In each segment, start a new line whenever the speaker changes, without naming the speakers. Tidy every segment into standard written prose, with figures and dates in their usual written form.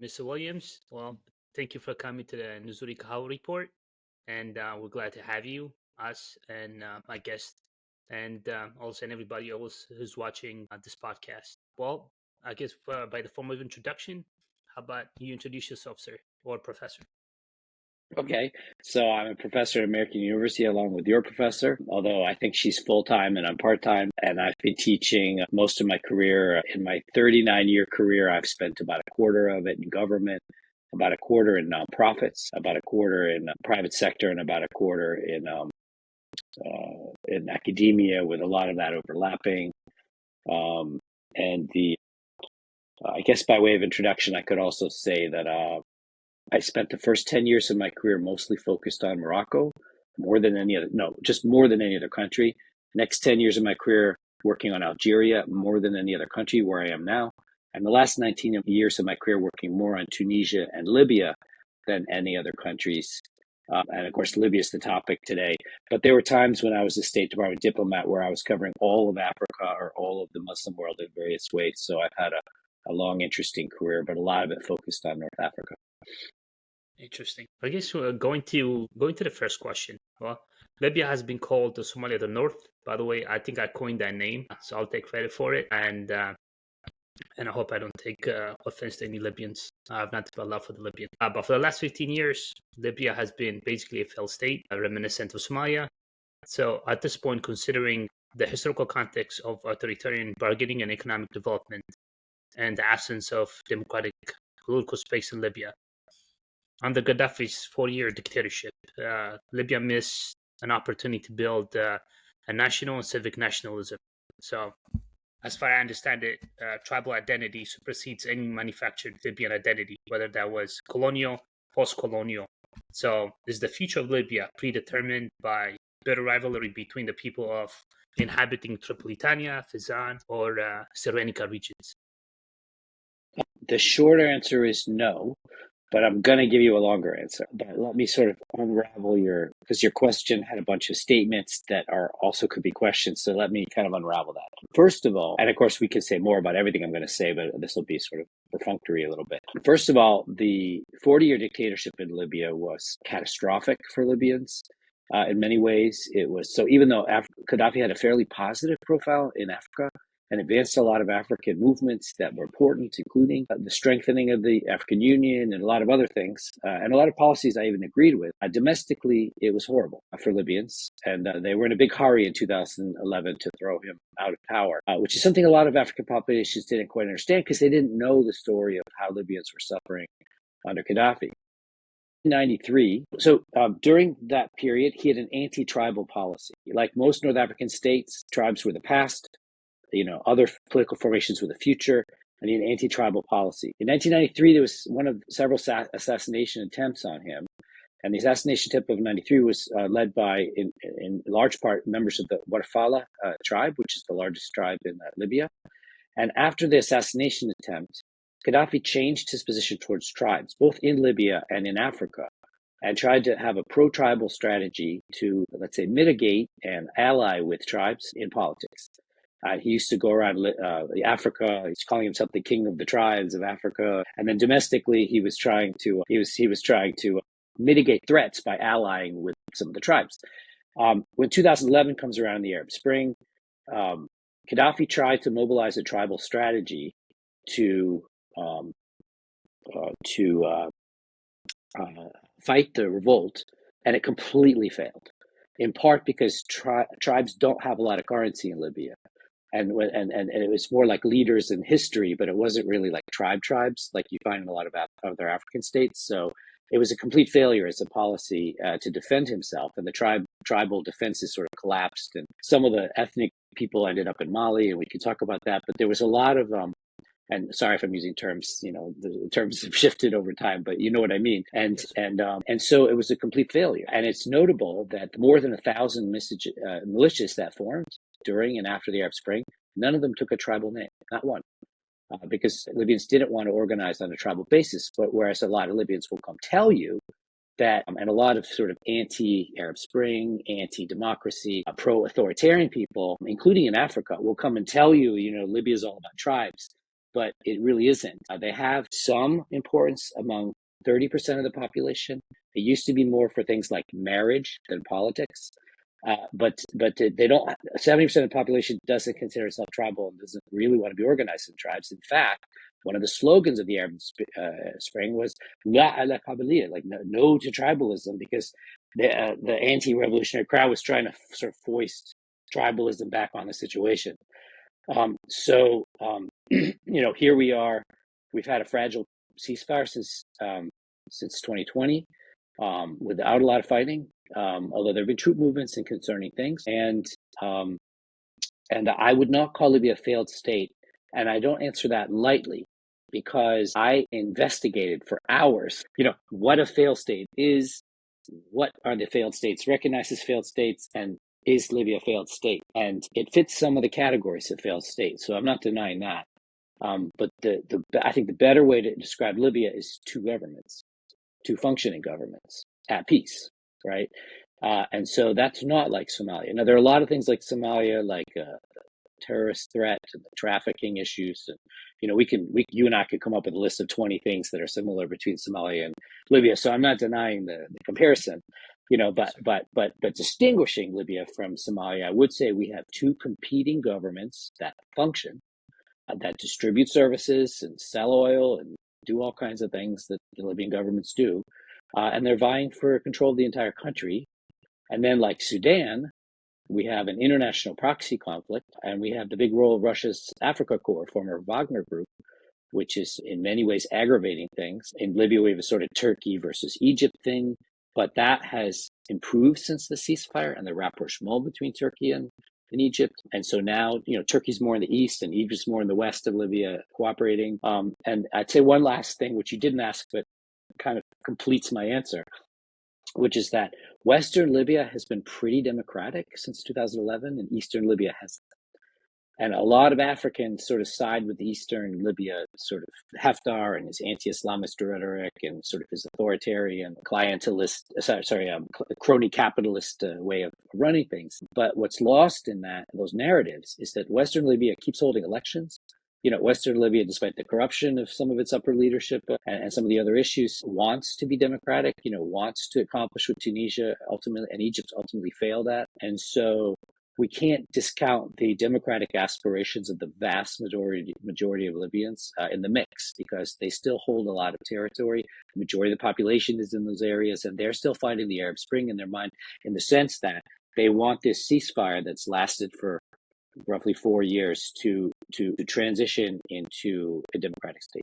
Mr. Williams, well, thank you for coming to the Nzuri Kahawa Report, and we're glad to have you, us, and my guest, and also and everybody else who's watching this podcast. Well, I guess by the form of introduction, how about you introduce yourself, sir, or professor?
Okay, so I'm a professor at American University along with your professor, although I think she's full-time and I'm part-time. And I've been teaching most of my career. In my 39-year career, I've spent about a quarter of it in government, about a quarter in nonprofits, about a quarter in private sector, and about a quarter in academia, with a lot of that overlapping. And I guess by way of introduction, I could also say that I spent the first 10 years of my career mostly focused on Morocco, more than any other, no, just more than any other country. Next 10 years of my career working on Algeria, more than any other country, where I am now. And the last 19 years of my career working more on Tunisia and Libya than any other countries. And of course, Libya is the topic today. But there were times when I was a State Department diplomat where I was covering all of Africa or all of the Muslim world in various ways. So I've had a long, interesting career, but a lot of it focused on North Africa.
Interesting. I guess going to the first question. Well, Libya has been called the Somalia of the North. By the way, I think I coined that name, so I'll take credit for it. And I hope I don't take offense to any Libyans. I have nothing but love for the Libyans. But for the last 15 years, Libya has been basically a failed state, reminiscent of Somalia. So at this point, considering the historical context of authoritarian bargaining and economic development and the absence of democratic political space in Libya, under Gaddafi's 4-year dictatorship, Libya missed an opportunity to build a national and civic nationalism. So as far as I understand it, tribal identity supersedes any manufactured Libyan identity, whether that was colonial, post-colonial. So is the future of Libya predetermined by bitter rivalry between the people of inhabiting Tripolitania, Fezzan, or Cyrenaica regions?
The short answer is no, but I'm going to give you a longer answer. But let me sort of unravel because your question had a bunch of statements that are also could be questions. So let me kind of unravel that. First of all, and of course we could say more about everything I'm going to say, but this will be sort of perfunctory a little bit. First of all, the 40-year dictatorship in Libya was catastrophic for Libyans. In many ways, it was. So even though Gaddafi had a fairly positive profile in Africa, and advanced a lot of African movements that were important, including the strengthening of the African Union and a lot of other things, and a lot of policies I even agreed with. Domestically, it was horrible for Libyans, and they were in a big hurry in 2011 to throw him out of power, which is something a lot of African populations didn't quite understand because they didn't know the story of how Libyans were suffering under Gaddafi. 93. So during that period, he had an anti-tribal policy. Like most North African states, tribes were the past. Other political formations were the future, and an anti-tribal policy. In 1993, there was one of several assassination attempts on him, and the assassination attempt of 93 was led by, in large part, members of the Warfala tribe, which is the largest tribe in Libya. And after the assassination attempt, Gaddafi changed his position towards tribes, both in Libya and in Africa, and tried to have a pro-tribal strategy to, let's say, mitigate and ally with tribes in politics. He used to go around Africa. He's calling himself the king of the tribes of Africa. And then domestically, he was trying to mitigate threats by allying with some of the tribes. When 2011 comes around, the Arab Spring, Gaddafi tried to mobilize a tribal strategy to fight the revolt, and it completely failed. In part because tribes don't have a lot of currency in Libya. And it was more like leaders in history, but it wasn't really like tribes like you find in a lot of other African states. So it was a complete failure as a policy to defend himself, and the tribal defenses sort of collapsed, and some of the ethnic people ended up in Mali, and we can talk about that. But there was a lot of and sorry if I'm using terms, the terms have shifted over time, but you know what I mean. And so it was a complete failure. And it's notable that more than 1,000 militias that formed during and after the Arab Spring, none of them took a tribal name, not one, because Libyans didn't want to organize on a tribal basis. But whereas a lot of Libyans will come tell you that, and a lot of sort of anti-Arab Spring, anti-democracy, pro-authoritarian people, including in Africa, will come and tell you, Libya is all about tribes. but it really isn't. They have some importance among 30% of the population. It used to be more for things like marriage than politics. But they don't. 70% of the population doesn't consider itself tribal and doesn't really want to be organized in tribes. In fact, one of the slogans of the Arab Spring was "La ala Qabiliyya," like no to tribalism, because the anti-revolutionary crowd was trying to sort of foist tribalism back on the situation. Here we are. We've had a fragile ceasefire since 2020, without a lot of fighting. Although there have been troop movements and concerning things, and I would not call Libya a failed state, and I don't answer that lightly, because I investigated for hours. What a failed state is, what are the failed states recognized as failed states, and is Libya a failed state? And it fits some of the categories of failed states, so I'm not denying that. But I think the better way to describe Libya is two functioning governments at peace, right? And so that's not like Somalia. Now, there are a lot of things like Somalia, like terrorist threat and the trafficking issues, and you and I could come up with a list of 20 things that are similar between Somalia and Libya. So I'm not denying the comparison, but distinguishing Libya from Somalia, I would say we have two competing governments that function, that distribute services and sell oil and do all kinds of things that the Libyan governments do, and they're vying for control of the entire country. And then, like Sudan, we have an international proxy conflict, and we have the big role of Russia's Africa Corps, former Wagner Group, which is in many ways aggravating things. In Libya, we have a sort of Turkey versus Egypt thing, but that has improved since the ceasefire and the rapprochement between Turkey and Egypt. And so now, Turkey's more in the east and Egypt's more in the west of Libya, cooperating. And I'd say one last thing, which you didn't ask, but kind of completes my answer, which is that Western Libya has been pretty democratic since 2011, and Eastern Libya hasn't. And a lot of Africans sort of side with Eastern Libya, sort of Haftar and his anti-Islamist rhetoric and sort of his authoritarian, crony capitalist way of running things. But what's lost in those narratives is that Western Libya keeps holding elections. Western Libya, despite the corruption of some of its upper leadership and some of the other issues, wants to be democratic, wants to accomplish what Tunisia ultimately and Egypt ultimately failed at. And so we can't discount the democratic aspirations of the vast majority of Libyans in the mix, because they still hold a lot of territory. The majority of the population is in those areas, and they're still fighting the Arab Spring in their mind, in the sense that they want this ceasefire that's lasted for roughly 4 years to transition into a democratic state.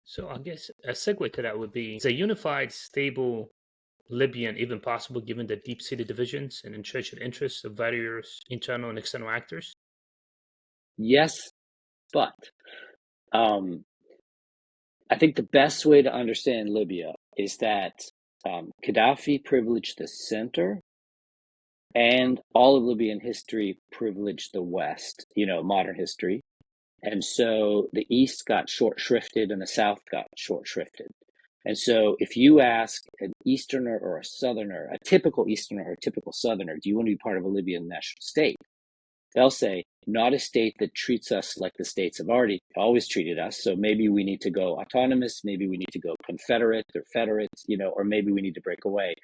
So I guess a segue to that would be, is a unified, stable Libyan even possible given the deep-seated divisions and entrenched interests of various internal and external actors?
Yes, but I think the best way to understand Libya is that Gaddafi privileged the center, and all of Libyan history privileged the West, modern history. And so the East got short shrifted and the South got short shrifted. And so if you ask an Easterner or a Southerner, a typical Easterner or a typical Southerner, do you want to be part of a Libyan national state? They'll say, not a state that treats us like the states have always treated us. So maybe we need to go autonomous, maybe we need to go confederate or federate, or maybe we need to break away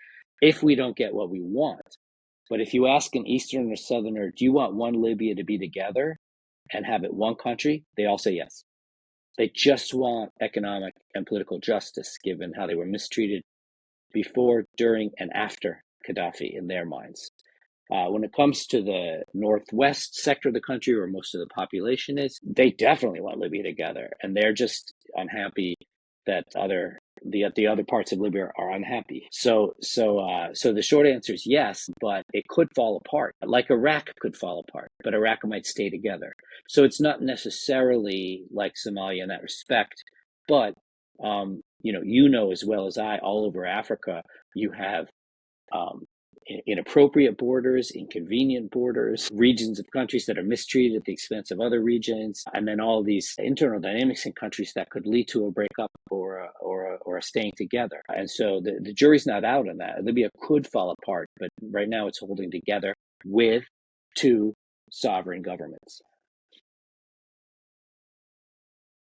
if we don't get what we want. But if you ask an Easterner or Southerner, do you want one Libya to be together and have it one country? They all say yes. They just want economic and political justice, given how they were mistreated before, during, and after Gaddafi in their minds. When it comes to the northwest sector of the country, where most of the population is, they definitely want Libya together, and they're just unhappy that the other parts of Libya are unhappy. So the short answer is yes, but it could fall apart, like Iraq could fall apart, but Iraq might stay together. So it's not necessarily like Somalia in that respect, but as well as I, all over Africa, you have inappropriate borders, inconvenient borders, regions of countries that are mistreated at the expense of other regions, and then all these internal dynamics in countries that could lead to a breakup or a staying together. And so the jury's not out on that. Libya could fall apart, but right now it's holding together with two sovereign governments.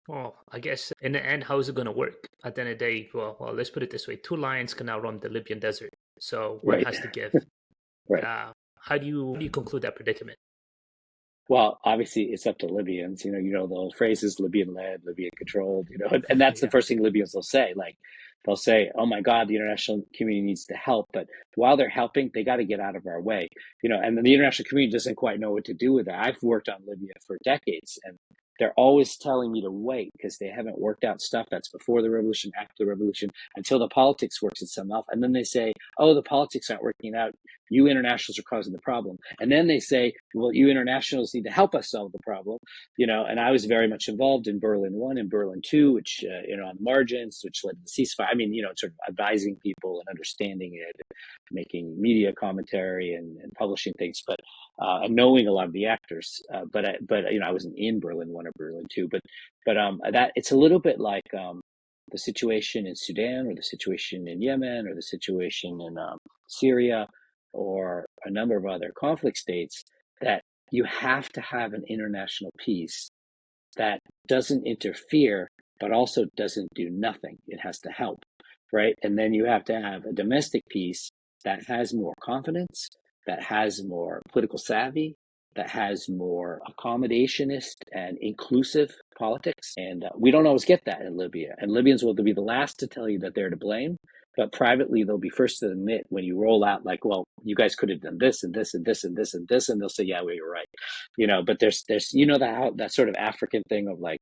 Well, I guess in the end, how is it going to work? At the end of the day, let's put it this way: two lions can now roam the Libyan desert, so one
Right.
has to give.
Right.
How do you conclude that predicament?
Well, obviously, it's up to Libyans. The old phrases, Libyan led, Libyan controlled. And that's the
Yeah,
first thing Libyans will say. Like, they'll say, "Oh my God, the international community needs to help," but while they're helping, they got to get out of our way. And then the international community doesn't quite know what to do with that. I've worked on Libya for decades, and they're always telling me to wait because they haven't worked out stuff that's before the revolution, after the revolution, until the politics works itself out. And then they say, "Oh, the politics aren't working out. You internationals are causing the problem." And then they say, "Well, you internationals need to help us solve the problem." And I was very much involved in Berlin 1 and Berlin 2, which, on the margins, which led to the ceasefire. I mean, sort of advising people and understanding it, making media commentary and publishing things, and knowing a lot of the actors. I wasn't in Berlin 1 or Berlin 2, but that it's a little bit like, the situation in Sudan or the situation in Yemen or the situation in Syria or a number of other conflict states, that you have to have an international peace that doesn't interfere, but also doesn't do nothing. It has to help, right? And then you have to have a domestic peace that has more confidence, that has more political savvy, that has more accommodationist and inclusive politics. And we don't always get that in Libya. And Libyans will be the last to tell you that they're to blame. But privately, they'll be first to admit when you roll out, like, "Well, you guys could have done this and this and this and this and this," and they'll say, "Yeah, well, you're right." But there's that sort of African thing of, like,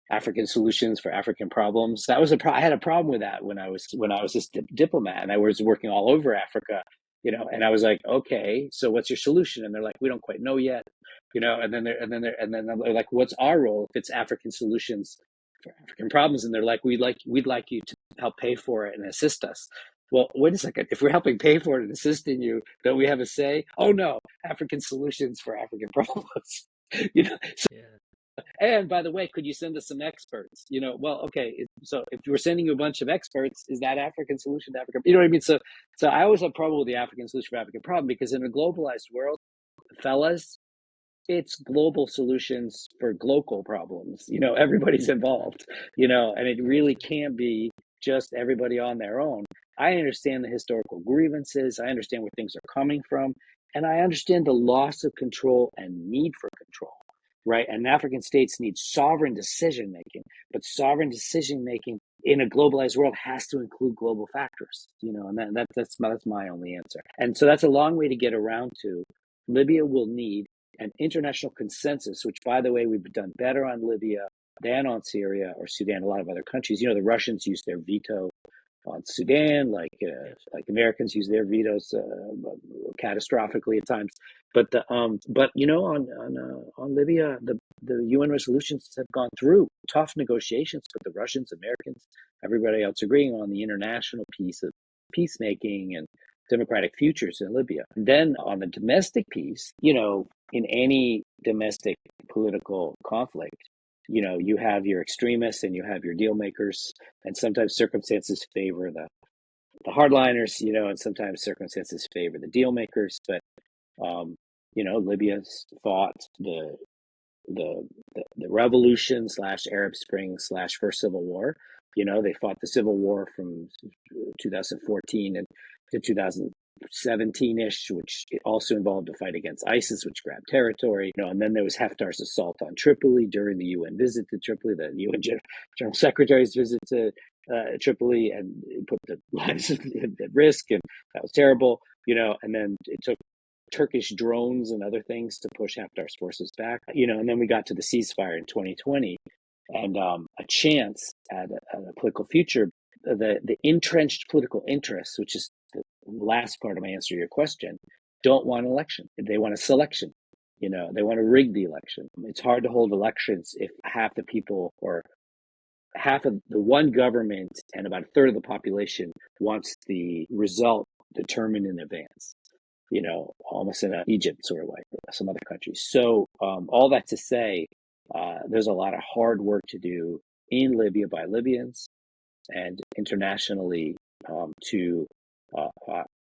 African solutions for African problems. That was I had a problem with that when I was this diplomat, and I was working all over Africa, and I was like, "Okay, so what's your solution?" And they're like, "We don't quite know yet," and then they're like, "What's our role if it's African solutions for African problems?" And they're like, "We'd like you to help pay for it and assist us." Well, wait a second. If we're helping pay for it and assisting you, don't we have a say? Oh no, African solutions for African problems. So,
yeah,
and by the way, could you send us some experts? Well, okay. So if we're sending you a bunch of experts, is that African solution to Africa? You know what I mean? So I always have trouble with the African solution for African problem, because in a globalized world, fellas, it's global solutions for global problems. Everybody's involved, and it really can't be just everybody on their own. I understand the historical grievances. I understand where things are coming from. And I understand the loss of control and need for control, right? And African states need sovereign decision making, but sovereign decision making in a globalized world has to include global factors, and that's my only answer. And so that's a long way to get around to Libya will need an international consensus, which, by the way, we've done better on Libya than on Syria or Sudan, a lot of other countries. The Russians use their veto on Sudan, like
yes.
Americans use their vetoes catastrophically at times. But on Libya, the UN resolutions have gone through tough negotiations with the Russians, Americans, everybody else agreeing on the international piece of peacemaking and democratic futures in Libya. And then on the domestic piece, in any domestic political conflict, you have your extremists and you have your deal makers, and sometimes circumstances favor the hardliners, and sometimes circumstances favor the deal makers. But Libya's fought the revolution slash Arab Spring slash first civil war. They fought the civil war from 2014 and to 2017-ish, which also involved a fight against ISIS, which grabbed territory. And then there was Haftar's assault on Tripoli during the UN visit to Tripoli, the UN General Secretary's visit to Tripoli, and put the lives at risk, and that was terrible. And then it took Turkish drones and other things to push Haftar's forces back. And then we got to the ceasefire in 2020, and a chance at a political future. The entrenched political interests, which is the last part of my answer to your question, don't want an election. They want a selection. They want to rig the election. It's hard to hold elections if half the people, or half of the one government and about a third of the population, wants the result determined in advance. Almost in Egypt sort of way, or some other countries. So all that to say, there's a lot of hard work to do in Libya by Libyans and internationally, to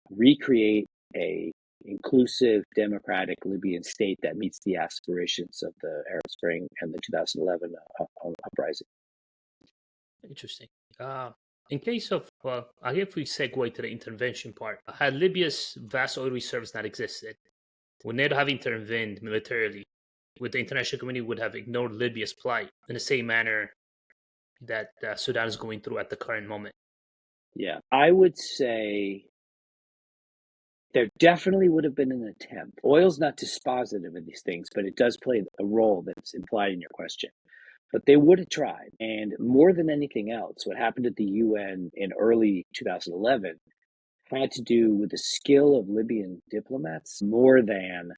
recreate a inclusive, democratic Libyan state that meets the aspirations of the Arab Spring and the 2011 uprising.
Interesting. In case of, well, I guess we segue to the intervention part. Had Libya's vast oil reserves not existed, would NATO have intervened militarily? Would the international community would have ignored Libya's plight in the same manner that Sudan is going through at the current moment?
Yeah, I would say there definitely would have been an attempt. Oil's not dispositive of these things, but it does play a role that's implied in your question. But they would have tried. And more than anything else, what happened at the UN in early 2011 had to do with the skill of Libyan diplomats more than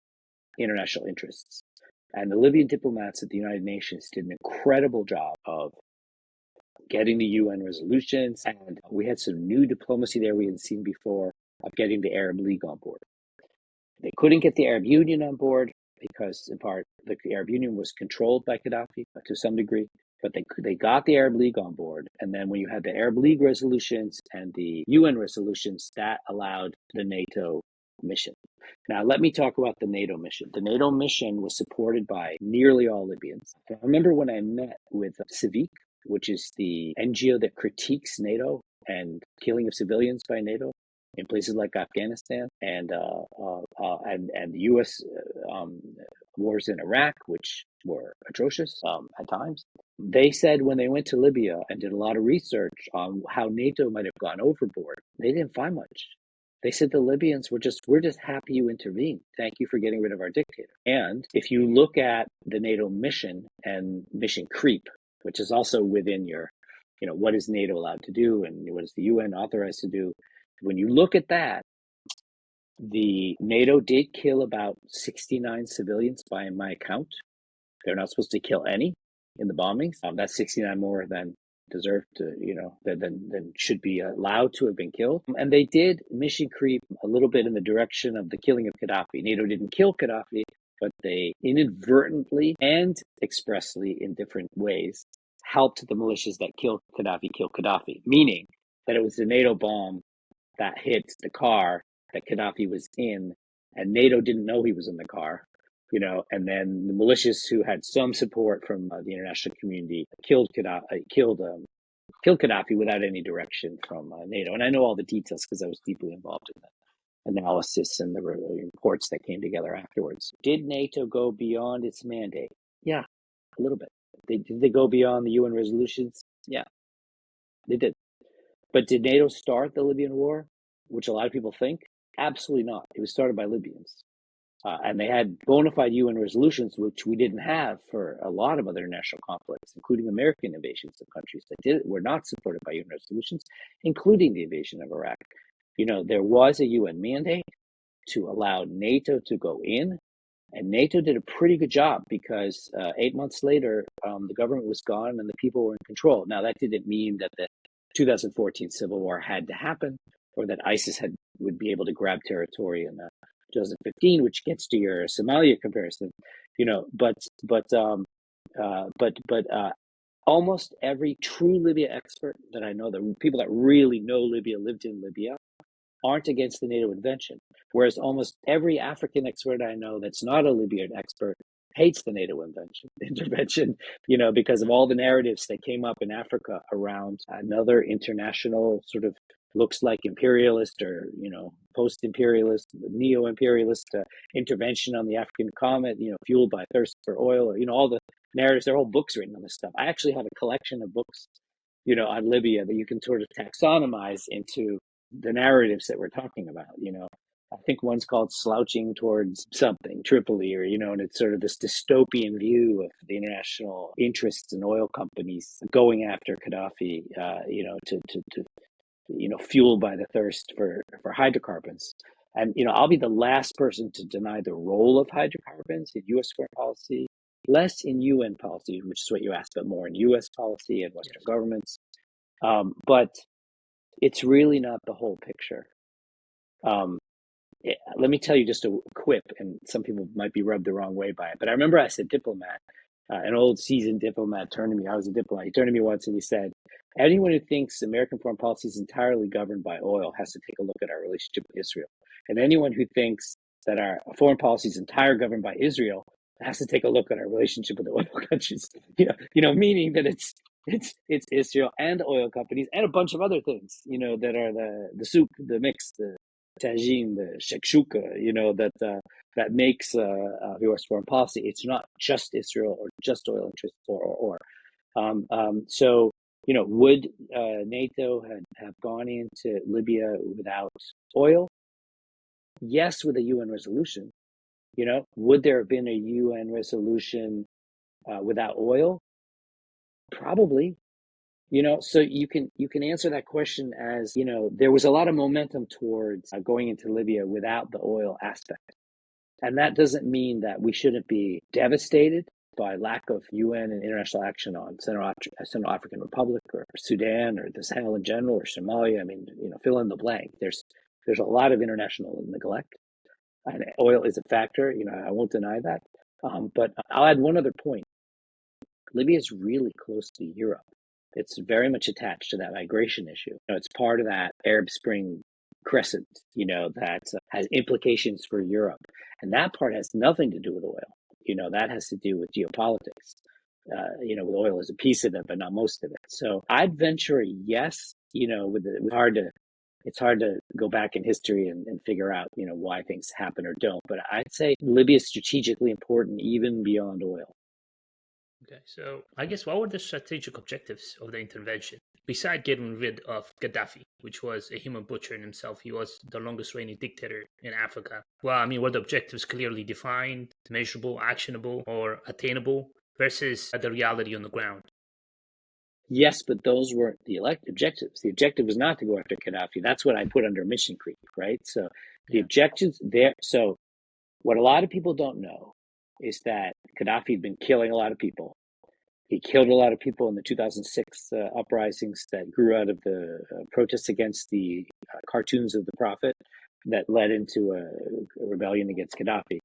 international interests. And the Libyan diplomats at the United Nations did an incredible job of getting the UN resolutions. And we had some new diplomacy there we hadn't seen before of getting the Arab League on board. They couldn't get the Arab Union on board because, in part, the Arab Union was controlled by Gaddafi to some degree. But they got the Arab League on board. And then when you had the Arab League resolutions and the UN resolutions, that allowed the NATO mission. Now, let me talk about the NATO mission. The NATO mission was supported by nearly all Libyans. I remember when I met with Civic, which is the NGO that critiques NATO and killing of civilians by NATO in places like Afghanistan and the U.S. Wars in Iraq, which were atrocious at times. They said when they went to Libya and did a lot of research on how NATO might have gone overboard, they didn't find much. They said the Libyans we're just happy you intervened. Thank you for getting rid of our dictator. And if you look at the NATO mission and mission creep, which is also within your, what is NATO allowed to do and what is the UN authorized to do? When you look at that, the NATO did kill about 69 civilians by my account. They're not supposed to kill any in the bombings. That's 69 more than deserve to, than should be allowed to have been killed. And they did mission creep a little bit in the direction of the killing of Gaddafi. NATO didn't kill Gaddafi, but they inadvertently and expressly in different ways helped the militias that killed Gaddafi, meaning that it was the NATO bomb that hit the car that Gaddafi was in, and NATO didn't know he was in the car, and then the militias who had some support from the international community killed Gaddafi without any direction from NATO. And I know all the details because I was deeply involved in that analysis and the reports that came together afterwards. Did NATO go beyond its mandate? Yeah, a little bit. Did they go beyond the UN resolutions? Yeah, they did. But did NATO start the Libyan war, which a lot of people think? Absolutely not. It was started by Libyans. And they had bona fide UN resolutions, which we didn't have for a lot of other international conflicts, including American invasions of countries that were not supported by UN resolutions, including the invasion of Iraq. There was a UN mandate to allow NATO to go in, and NATO did a pretty good job because 8 months later, the government was gone and the people were in control. Now, that didn't mean that the 2014 civil war had to happen or that ISIS would be able to grab territory in 2015, which gets to your Somalia comparison, but almost every true Libya expert that I know, the people that really know Libya, lived in Libya, aren't against the NATO intervention. Whereas almost every African expert I know that's not a Libyan expert hates the NATO intervention, because of all the narratives that came up in Africa around another international sort of looks like imperialist or, post-imperialist, neo-imperialist intervention on the African continent, fueled by thirst for oil, or, all the narratives. There are whole books written on this stuff. I actually have a collection of books, on Libya that you can sort of taxonomize into the narratives that we're talking about. I think one's called Slouching Towards Something, Tripoli, or, and it's sort of this dystopian view of the international interests in oil companies going after Gaddafi, fueled by the thirst for hydrocarbons. And, I'll be the last person to deny the role of hydrocarbons in U.S. foreign policy, less in UN policy, which is what you asked, but more in U.S. policy and Western governments. But it's really not the whole picture. Let me tell you just a quip, and some people might be rubbed the wrong way by it. But I remember as a diplomat, an old seasoned diplomat turned to me. I was a diplomat. He turned to me once and he said, anyone who thinks American foreign policy is entirely governed by oil has to take a look at our relationship with Israel. And anyone who thinks that our foreign policy is entirely governed by Israel has to take a look at our relationship with the oil countries. Meaning that it's It's Israel and oil companies and a bunch of other things, that are the soup, the mix, the tagine, the shakshuka, that makes U.S. foreign policy. It's not just Israel or just oil interests or. So, would NATO have gone into Libya without oil? Yes, with a UN resolution. Would there have been a UN resolution without oil? Probably. So you can answer that question as, there was a lot of momentum towards going into Libya without the oil aspect. And that doesn't mean that we shouldn't be devastated by lack of UN and international action on Central African Republic or Sudan or the Sahel in general or Somalia. I mean, fill in the blank. There's a lot of international neglect, and oil is a factor. I won't deny that. But I'll add one other point. Libya is really close to Europe. It's very much attached to that migration issue. It's part of that Arab Spring crescent, that has implications for Europe. And that part has nothing to do with oil. That has to do with geopolitics. With oil as a piece of it, but not most of it. So I'd venture a yes. It's hard to go back in history and figure out, why things happen or don't. But I'd say Libya is strategically important even beyond oil.
Okay, so I guess what were the strategic objectives of the intervention? Besides getting rid of Gaddafi, which was a human butcher in himself, he was the longest reigning dictator in Africa. Well, I mean, were the objectives clearly defined, measurable, actionable, or attainable versus the reality on the ground?
Yes, but those weren't the objectives. The objective was not to go after Gaddafi. That's what I put under mission creep, right? So the objectives there. So what a lot of people don't know is that Gaddafi had been killing a lot of people. He killed a lot of people in the 2006 uprisings that grew out of the protests against the cartoons of the Prophet that led into a rebellion against Gaddafi.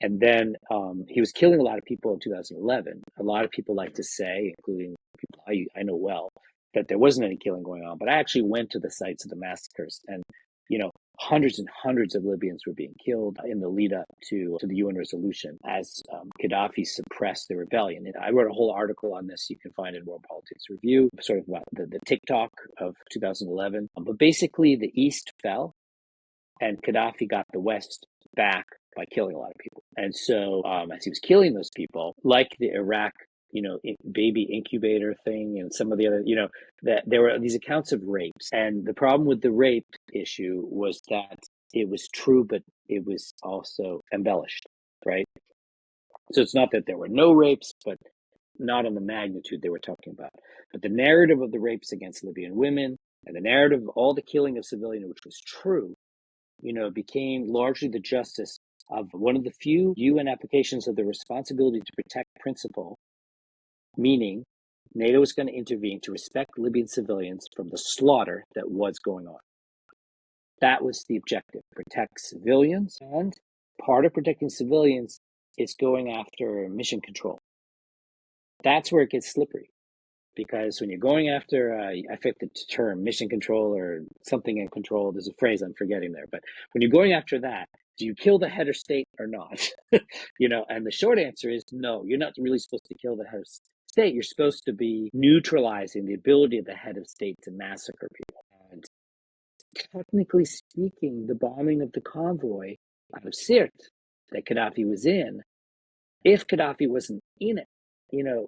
And then he was killing a lot of people in 2011. A lot of people like to say, including people I know well, that there wasn't any killing going on. But I actually went to the sites of the massacres, and hundreds and hundreds of Libyans were being killed in the lead up to the UN resolution as Gaddafi suppressed the rebellion. And I wrote a whole article on this. You can find it in World Politics Review, sort of about the TikTok of 2011. But basically, the East fell, and Gaddafi got the West back by killing a lot of people. And so as he was killing those people, like the Iraq, baby incubator thing and some of the other, that there were these accounts of rapes. And the problem with the rape issue was that it was true, but it was also embellished, right? So it's not that there were no rapes, but not on the magnitude they were talking about. But the narrative of the rapes against Libyan women and the narrative of all the killing of civilians, which was true, became largely the justice of one of the few UN applications of the responsibility to protect principle, meaning NATO is going to intervene to respect Libyan civilians from the slaughter that was going on. That was the objective, protect civilians. And part of protecting civilians is going after mission control. That's where it gets slippery. Because when you're going after, I forget the term, mission control or something in control, there's a phrase I'm forgetting there. But when you're going after that, do you kill the head of state or not? And the short answer is no, you're not really supposed to kill the head of state. You're supposed to be neutralizing the ability of the head of state to massacre people. And technically speaking, the bombing of the convoy out of Sirte that Gaddafi was in, if Gaddafi wasn't in it,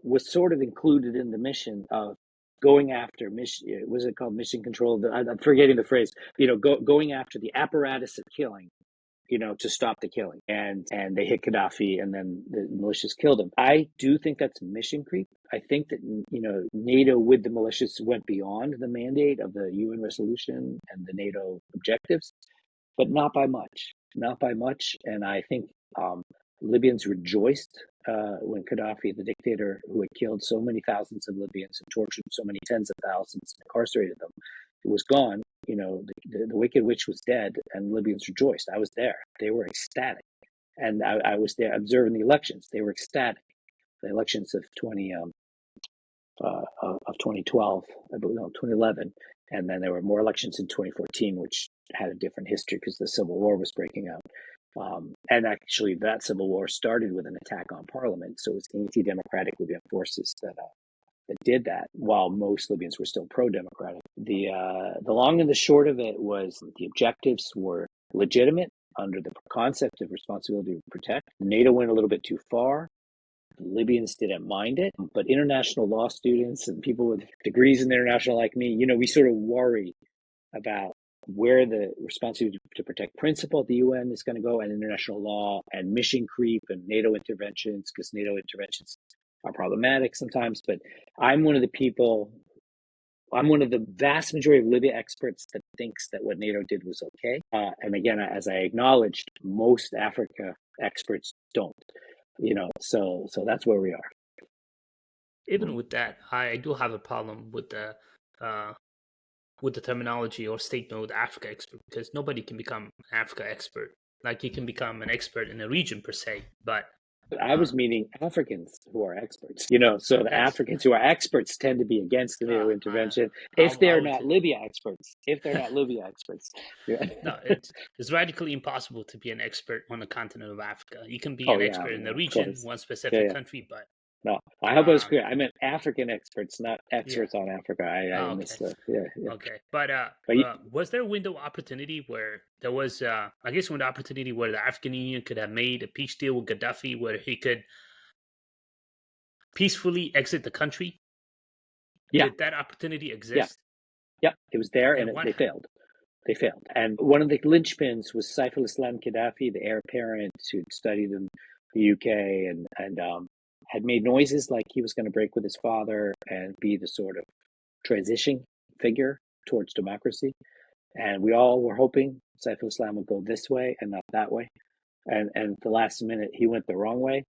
was sort of included in the mission of going after mission. Was it called mission control? I'm forgetting the phrase. Going after the apparatus of killing, to stop the killing. And they hit Gaddafi, and then the militias killed him. I do think that's mission creep. I think that NATO with the militias went beyond the mandate of the UN resolution and the NATO objectives, but not by much. Not by much. And I think Libyans rejoiced when Gaddafi, the dictator who had killed so many thousands of Libyans and tortured so many tens of thousands and incarcerated them, was gone. The Wicked Witch was dead, and Libyans rejoiced. I was there. They were ecstatic. And I was there observing the elections. They were ecstatic. The elections of 2012, I believe, no, 2011. And then there were more elections in 2014, which had a different history because the civil war was breaking out. And actually, that civil war started with an attack on parliament. So it was anti-democratic Libyan forces that that did that, while most Libyans were still pro-democratic. The long and the short of it was the objectives were legitimate under the concept of responsibility to protect. NATO went a little bit too far. The Libyans didn't mind it, but international law students and people with degrees in international like me, we sort of worry about where the responsibility to protect principle at the UN is going to go, and international law and mission creep and NATO interventions, because NATO interventions are problematic sometimes. But I'm one of the vast majority of Libya experts that thinks that what NATO did was okay. And again, as I acknowledged, most Africa experts don't. So that's where we are.
Even with that, I do have a problem with the terminology or statement with Africa expert, because nobody can become an Africa expert. Like, you can become an expert in a region per se, but
I was meaning Africans who are experts. So the Africans who are experts tend to be against the NATO intervention if they're not Libya experts. Yeah.
No, it's radically impossible to be an expert on the continent of Africa. You can be an expert in a region, one specific country, but
no, I hope I was clear. I meant African experts, not experts on Africa. I missed that. Yeah.
Okay, but was there a window of opportunity where there was, I guess, window of opportunity where the African Union could have made a peace deal with Gaddafi, where he could peacefully exit the country?
Yeah.
Did that opportunity exist?
Yeah, it was there, and they failed. They failed. And one of the linchpins was Saif al-Islam Gaddafi, the heir apparent who'd studied in the UK and had made noises like he was going to break with his father and be the sort of transition figure towards democracy. And we all were hoping Saif al-Islam would go this way and not that way. And at the last minute, he went the wrong way.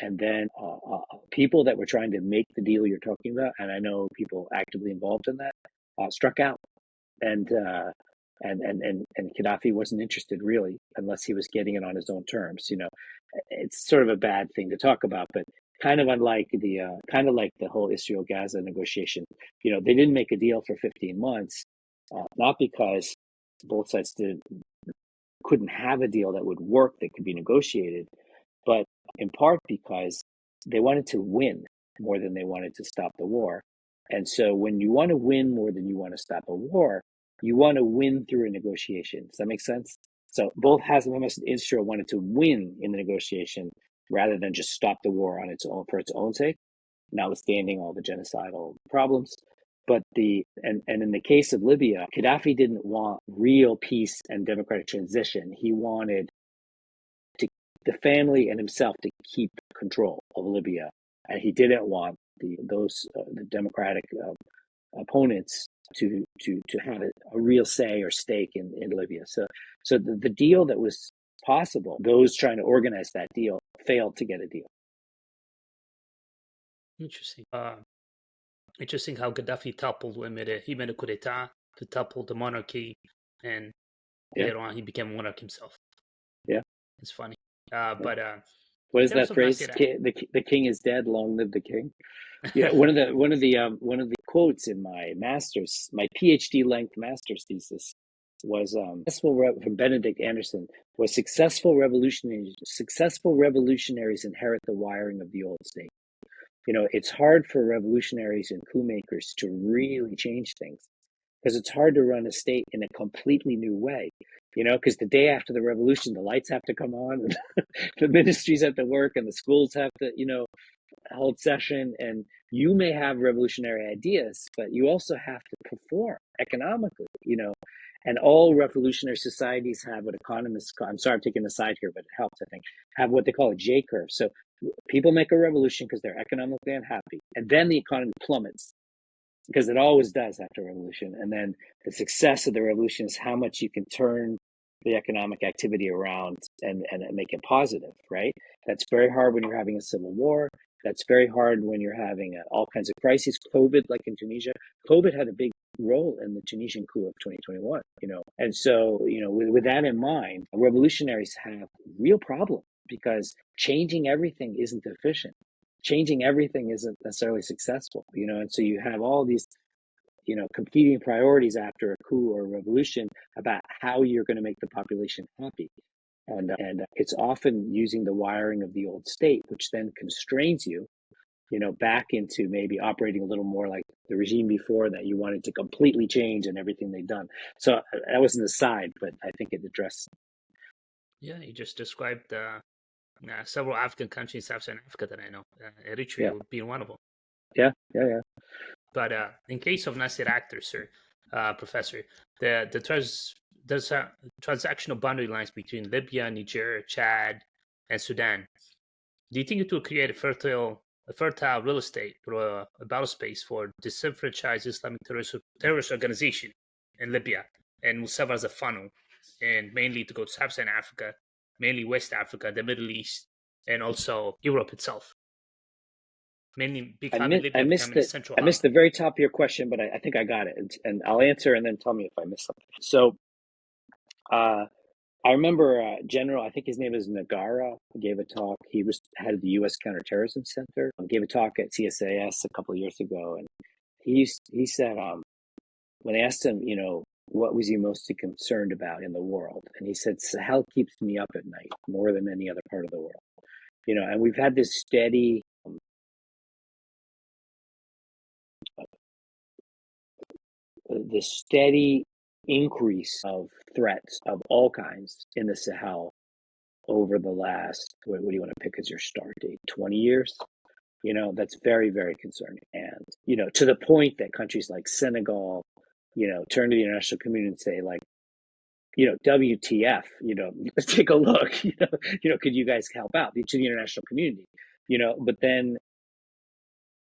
And then people that were trying to make the deal you're talking about, and I know people actively involved in that, struck out. And Gaddafi wasn't interested really, unless he was getting it on his own terms. It's sort of a bad thing to talk about, but kind of like the whole Israel-Gaza negotiation. They didn't make a deal for 15 months, not because both sides couldn't have a deal that would work, that could be negotiated, but in part because they wanted to win more than they wanted to stop the war. And so when you want to win more than you want to stop a war, you want to win through a negotiation. Does that make sense? So both Hassan and Israel wanted to win in the negotiation rather than just stop the war on its own for its own sake, notwithstanding all the genocidal problems. But and in the case of Libya, Gaddafi didn't want real peace and democratic transition. He wanted the family and himself to keep control of Libya, and he didn't want the democratic opponents to have a real say or stake in Libya. So the deal that was possible, those trying to organize that deal failed to get a deal.
Interesting. Interesting how Gaddafi toppled when he made a coup d'etat to topple the monarchy, and later on he became a monarch himself.
Yeah,
it's funny. But
what is that phrase? The king is dead. Long live the king. Yeah, one of the quotes in my PhD length master's thesis was from Benedict Anderson was successful revolutionaries inherit the wiring of the old state. It's hard for revolutionaries and coup makers to really change things because it's hard to run a state in a completely new way. Because the day after the revolution, the lights have to come on, and the ministries have to work, and the schools have to, hold session, and you may have revolutionary ideas, but you also have to perform economically, and all revolutionary societies have what economists call, I'm sorry, I'm taking a side here, but it helps, I think, have what they call a J curve. So people make a revolution because they're economically unhappy, and then the economy plummets, because it always does after a revolution. And then the success of the revolution is how much you can turn the economic activity around and make it positive, right? That's very hard when you're having a civil war. That's very hard when you're having all kinds of crises. COVID, like in Tunisia, COVID had a big role in the Tunisian coup of 2021, And so, with that in mind, revolutionaries have real problem because changing everything isn't efficient. Changing everything isn't necessarily successful, and so you have all these, competing priorities after a coup or a revolution about how you're going to make the population happy. And it's often using the wiring of the old state, which then constrains you back into maybe operating a little more like the regime before that you wanted to completely change and everything they've done. So that was an aside, but I think it addressed.
Yeah, you just described several African countries, Sub-Saharan Africa that I know,
Yeah,
Eritrea being one of them.
yeah, yeah, yeah.
But in case of Nasir Akhtar, sir, Professor, there's transactional boundary lines between Libya, Niger, Chad, and Sudan. Do you think it will create a fertile real estate or a battle space for disenfranchised Islamic terrorist organization in Libya, and will serve as a funnel, and mainly to go to Sub-Saharan Africa, mainly West Africa, the Middle East, and also Europe itself, mainly becoming
I
Libya
missed
becoming a
it.
central
I
hub?
missed the very top of your question, but I think I got it, and I'll answer, and then tell me if I missed something. So, I remember General, I think his name is Nagara, gave a talk. He was head of the U.S. Counterterrorism Center. Gave a talk at CSAS a couple of years ago, and he said when they asked him, what was he most concerned about in the world, and he said Sahel keeps me up at night more than any other part of the world. And we've had this steady increase of threats of all kinds in the Sahel over the last, what do you want to pick as your start date? 20 years? That's very, very concerning. And, to the point that countries like Senegal, turn to the international community and say, like, WTF, let's take a look, could you guys help out to the international community? But then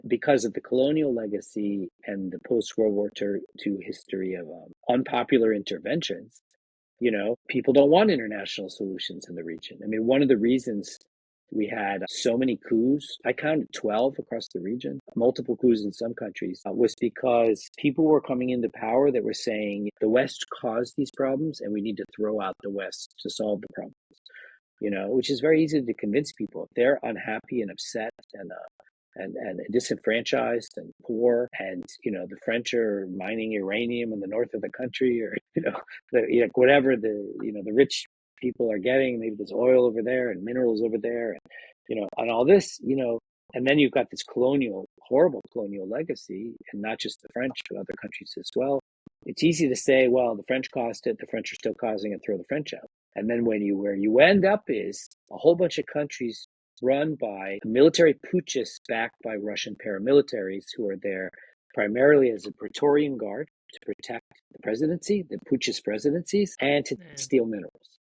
because of the colonial legacy and the post-World War II history of unpopular interventions, people don't want international solutions in the region. I mean, one of the reasons we had so many coups, I counted 12 across the region, multiple coups in some countries, was because people were coming into power that were saying the West caused these problems and we need to throw out the West to solve the problems, which is very easy to convince people. If they're unhappy and upset and disenfranchised and poor, and the French are mining uranium in the north of the country, or whatever the rich people are getting, maybe there's oil over there and minerals over there, and all this, and then you've got this horrible colonial legacy, and not just the French but other countries as well. It's easy to say, well, the French caused it, the French are still causing it, throw the French out. And then where you end up is a whole bunch of countries run by military putschists backed by Russian paramilitaries who are there primarily as a Praetorian Guard to protect the presidency, the putschist presidencies, and to steal minerals.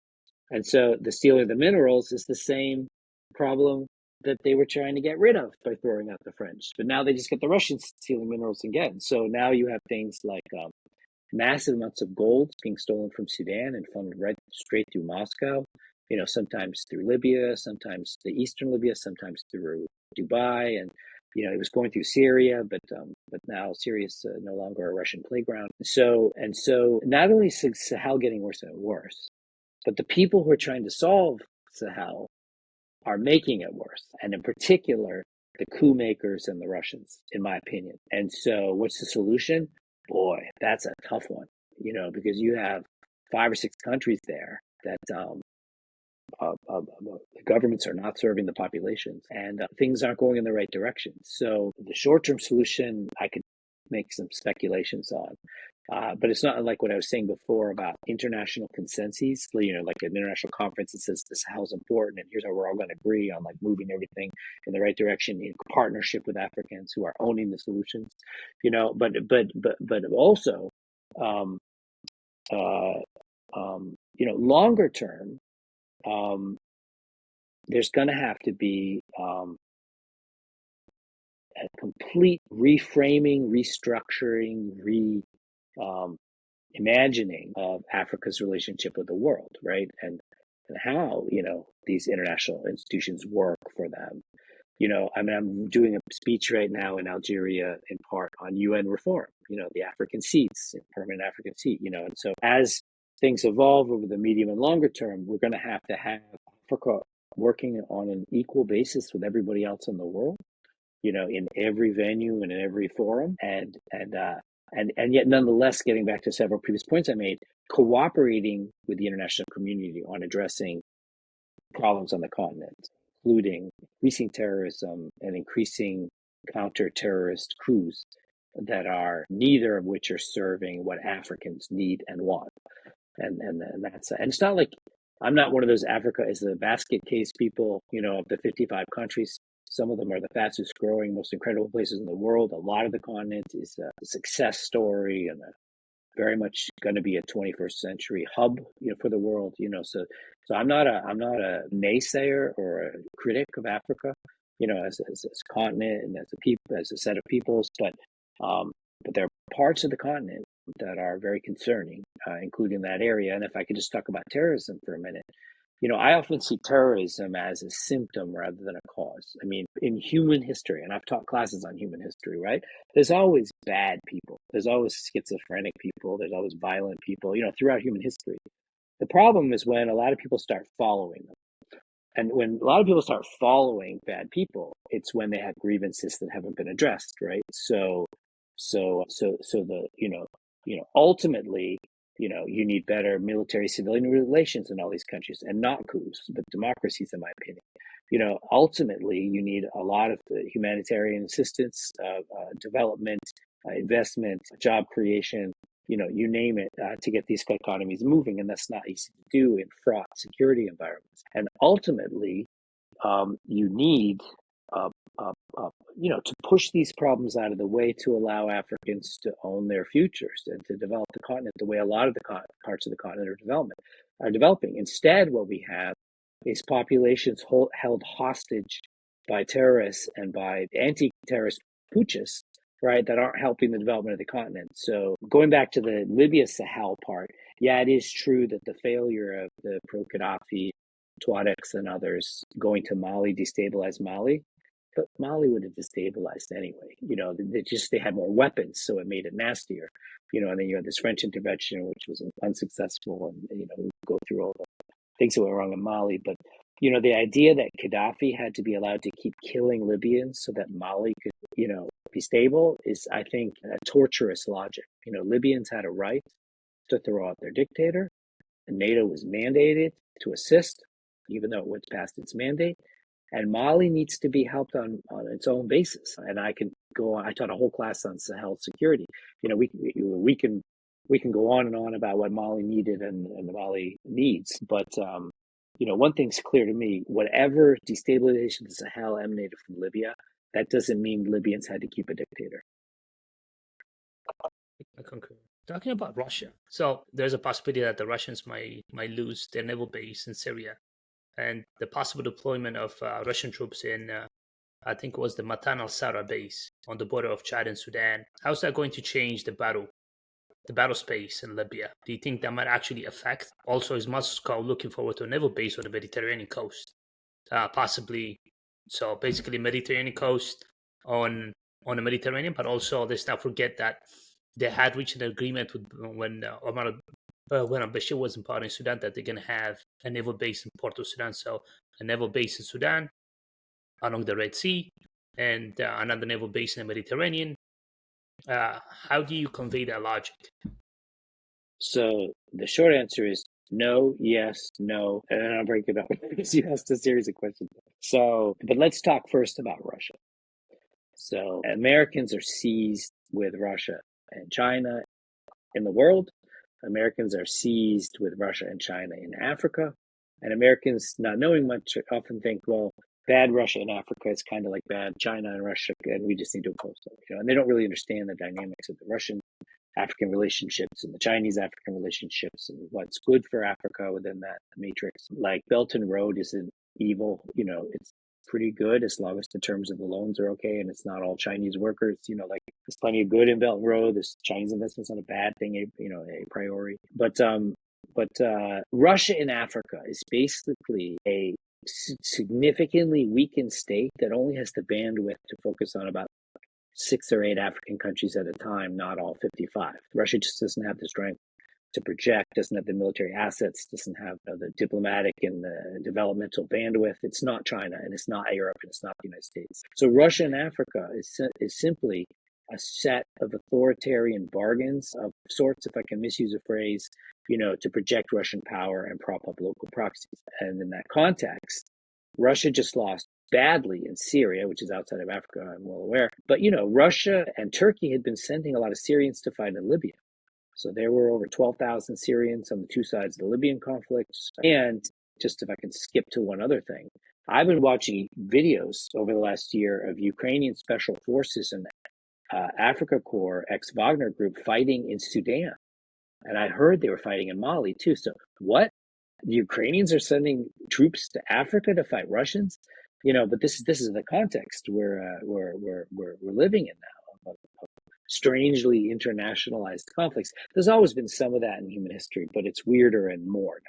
And so the stealing of the minerals is the same problem that they were trying to get rid of by throwing out the French. But now they just get the Russians stealing minerals again. So now you have things like massive amounts of gold being stolen from Sudan and funneled right straight through Moscow, sometimes through Libya, sometimes the eastern Libya, sometimes through Dubai. And, it was going through Syria, but now Syria is no longer a Russian playground. So not only is Sahel getting worse and worse, but the people who are trying to solve Sahel are making it worse. And in particular, the coup makers and the Russians, in my opinion. And so what's the solution? Boy, that's a tough one, because you have 5 or 6 countries there that the governments are not serving the populations, and things aren't going in the right direction. So the short-term solution, I could make some speculations on. But it's not unlike what I was saying before about international consensus, like an international conference that says this is important and here's how we're all going to agree on like moving everything in the right direction in partnership with Africans who are owning the solutions, but also, longer term, there's going to have to be a complete reframing, restructuring, imagining of Africa's relationship with the world, right? And how, these international institutions work for them. I'm doing a speech right now in Algeria in part on UN reform, the African seats, permanent African seat, and so as things evolve over the medium and longer term, we're going to have Africa working on an equal basis with everybody else in the world, in every venue and in every forum, and yet nonetheless, getting back to several previous points I made, cooperating with the international community on addressing problems on the continent, including increasing terrorism and increasing counter-terrorist coups that are neither of which are serving what Africans need and want. And that's, and it's not like I'm not one of those Africa is the basket case people, of the 55 countries. Some of them are the fastest growing, most incredible places in the world. A lot of the continent is a success story and very much going to be a 21st century hub, for the world. So I'm not a naysayer or a critic of Africa, as a continent and as a people, as a set of peoples, but there are parts of the continent that are very concerning, including that area. And if I could just talk about terrorism for a minute, I often see terrorism as a symptom rather than a cause. I mean, in human history, and I've taught classes on human history, right? There's always bad people. There's always schizophrenic people. There's always violent people, throughout human history. The problem is when a lot of people start following them. And when a lot of people start following bad people, it's when they have grievances that haven't been addressed, right? Ultimately, you need better military civilian relations in all these countries and not coups, but democracies, in my opinion. Ultimately, you need a lot of the humanitarian assistance, development, investment, job creation, you name it, to get these economies moving. And that's not easy to do in fraught security environments. And ultimately, you need, to push these problems out of the way to allow Africans to own their futures and to develop the continent the way a lot of the parts of the continent are developing. Instead, what we have is populations held hostage by terrorists and by anti-terrorist putschists, right, that aren't helping the development of the continent. So going back to the Libya Sahel part, yeah, it is true that the failure of the pro-Gaddafi, Tuaregs and others going to Mali destabilized Mali, but Mali would have destabilized anyway. They had more weapons, so it made it nastier. And then you had this French intervention, which was unsuccessful, and we go through all the things that went wrong in Mali. But the idea that Gaddafi had to be allowed to keep killing Libyans so that Mali could, be stable is, I think, a torturous logic. Libyans had a right to throw out their dictator, and NATO was mandated to assist, even though it went past its mandate. And Mali needs to be helped on its own basis. And I can go on. I taught a whole class on Sahel security. We can go on and on about what Mali needed and Mali needs. But one thing's clear to me: whatever destabilization of the Sahel emanated from Libya, that doesn't mean Libyans had to keep a dictator.
I concur. Talking about Russia, so there's a possibility that the Russians might lose their naval base in Syria, and the possible deployment of Russian troops in, I think it was the Matan al-Sara base on the border of Chad and Sudan. How's that going to change the battle space in Libya? Do you think that might actually affect? Also, is Moscow looking forward to a naval base on the Mediterranean coast? Possibly. So basically, Mediterranean coast on the Mediterranean, but also let's not forget that they had reached an agreement with when Omar when al-Bashir was in power in Sudan that they're going to have a naval base in Port of Sudan. So a naval base in Sudan along the Red Sea and another naval base in the Mediterranean. How do you convey that logic?
So the short answer is no, yes, no, and then I'll break it up because you asked a series of questions. So, but let's talk first about Russia. So Americans are seized with Russia and China in the world. Americans are seized with Russia and China in Africa. And Americans, not knowing much, often think, well, bad Russia in Africa is kind of like bad China and Russia, and we just need to oppose them. And they don't really understand the dynamics of the Russian African relationships and the Chinese African relationships and what's good for Africa within that matrix. Like Belt and Road isn't evil, it's pretty good as long as the terms of the loans are okay and it's not all Chinese workers. Like there's plenty of good in Belt and Road. There's Chinese investments not a bad thing, a priority. But Russia in Africa is basically a significantly weakened state that only has the bandwidth to focus on about 6 or 8 African countries at a time, not all 55. Russia just doesn't have the strength to project, doesn't have the military assets, doesn't have the diplomatic and the developmental bandwidth. It's not China, and it's not Europe, and it's not the United States. So Russia and Africa is simply a set of authoritarian bargains of sorts, if I can misuse a phrase, to project Russian power and prop up local proxies. And in that context, Russia just lost badly in Syria, which is outside of Africa, I'm well aware. But, Russia and Turkey had been sending a lot of Syrians to fight in Libya. So there were over 12,000 Syrians on the two sides of the Libyan conflict. And just if I can skip to one other thing, I've been watching videos over the last year of Ukrainian special forces and Africa Corps ex-Wagner group fighting in Sudan. And I heard they were fighting in Mali too. So what? The Ukrainians are sending troops to Africa to fight Russians? But this is the context we're living in now. Strangely internationalized conflicts. There's always been some of that in human history, but it's weirder and more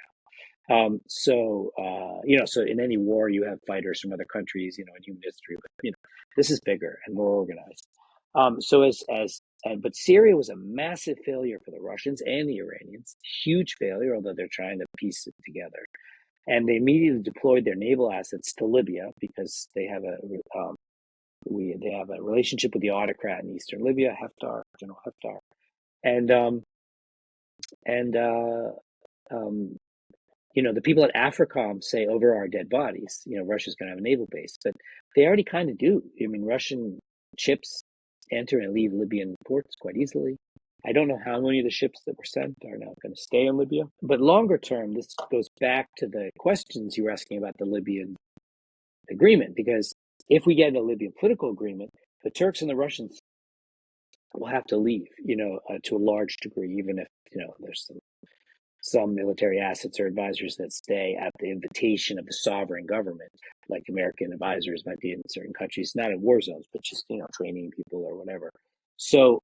now. So in any war, you have fighters from other countries, in human history, but, this is bigger and more organized. But Syria was a massive failure for the Russians and the Iranians, huge failure, although they're trying to piece it together. And they immediately deployed their naval assets to Libya because they have a relationship with the autocrat in eastern Libya, General Haftar, the people at AFRICOM say over our dead bodies, Russia's going to have a naval base, but they already kind of do. I mean, Russian ships enter and leave Libyan ports quite easily. I don't know how many of the ships that were sent are now going to stay in Libya, but longer term, this goes back to the questions you were asking about the Libyan agreement, because if we get a Libyan political agreement, the Turks and the Russians will have to leave, to a large degree, even if, there's some military assets or advisors that stay at the invitation of the sovereign government, like American advisors might be in certain countries, not in war zones, but just, training people or whatever. So,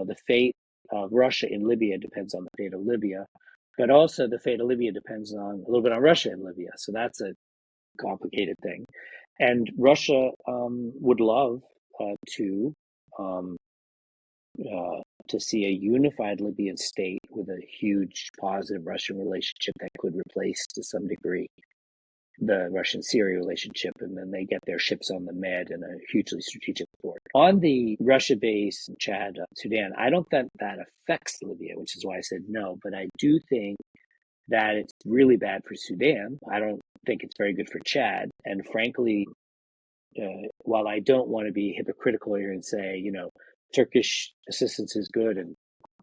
the fate of Russia in Libya depends on the fate of Libya, but also the fate of Libya depends a little bit on Russia in Libya. So that's a complicated thing. And Russia would love to see a unified Libyan state with a huge positive Russian relationship that could replace to some degree the Russian-Syria relationship, and then they get their ships on the Med in a hugely strategic port. On the Russia base in Chad, Sudan, I don't think that affects Libya, which is why I said no, but I do think that it's really bad for Sudan. I don't think it's very good for Chad. And frankly, while I don't want to be hypocritical here and say, Turkish assistance is good and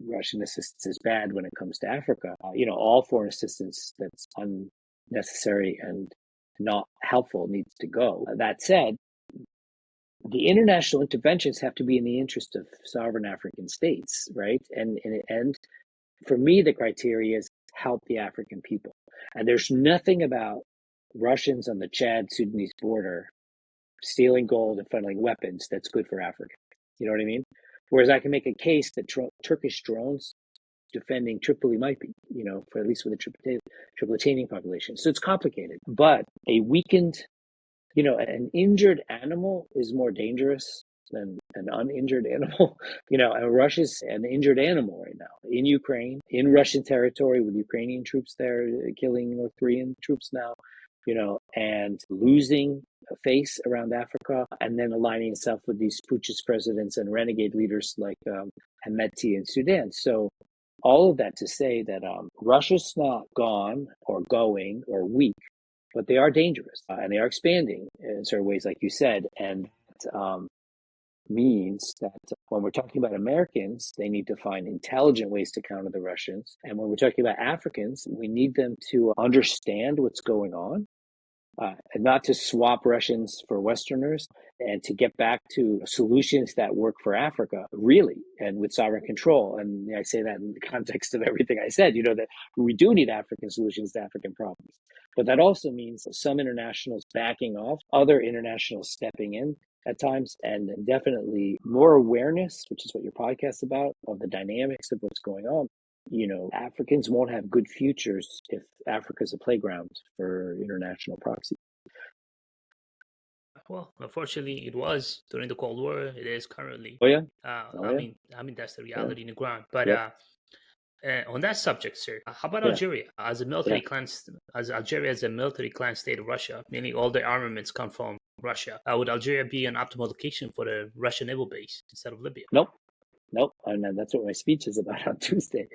Russian assistance is bad when it comes to Africa, all foreign assistance that's unnecessary and not helpful needs to go. That said, the international interventions have to be in the interest of sovereign African states, right? And for me, the criteria is help the African people. And there's nothing about Russians on the Chad-Sudanese border stealing gold and funneling weapons that's good for Africa. You know what I mean? Whereas I can make a case that Turkish drones defending Tripoli might be, for at least with the Tripolitanian population. So it's complicated. But a weakened, an injured animal is more dangerous than an uninjured animal. And Russia's an injured animal right now in Ukraine, in Russian territory with Ukrainian troops there killing North Korean troops now, and losing a face around Africa, and then aligning itself with these putschist presidents and renegade leaders like Hemeti in Sudan. So all of that to say that Russia's not gone or going or weak, but they are dangerous and they are expanding in certain ways, like you said. And means that when we're talking about Americans, they need to find intelligent ways to counter the Russians. And when we're talking about Africans, we need them to understand what's going on, and not to swap Russians for Westerners, and to get back to solutions that work for Africa, really, and with sovereign control. And I say that in the context of everything I said, that we do need African solutions to African problems. But that also means some internationals backing off, other internationals stepping in at times, and definitely more awareness, which is what your podcast is about, of the dynamics of what's going on. Africans won't have good futures if Africa is a playground for international proxy.
Well, unfortunately, it was during the Cold War. It is currently.
Oh yeah.
I mean that's the reality in the ground. But on that subject, sir, how about Algeria as a military clan? As Algeria as a military clan state of Russia, meaning all the armaments come from Russia. Would Algeria be an optimal location for the Russian naval base instead of Libya?
Nope. And that's what my speech is about on Tuesday,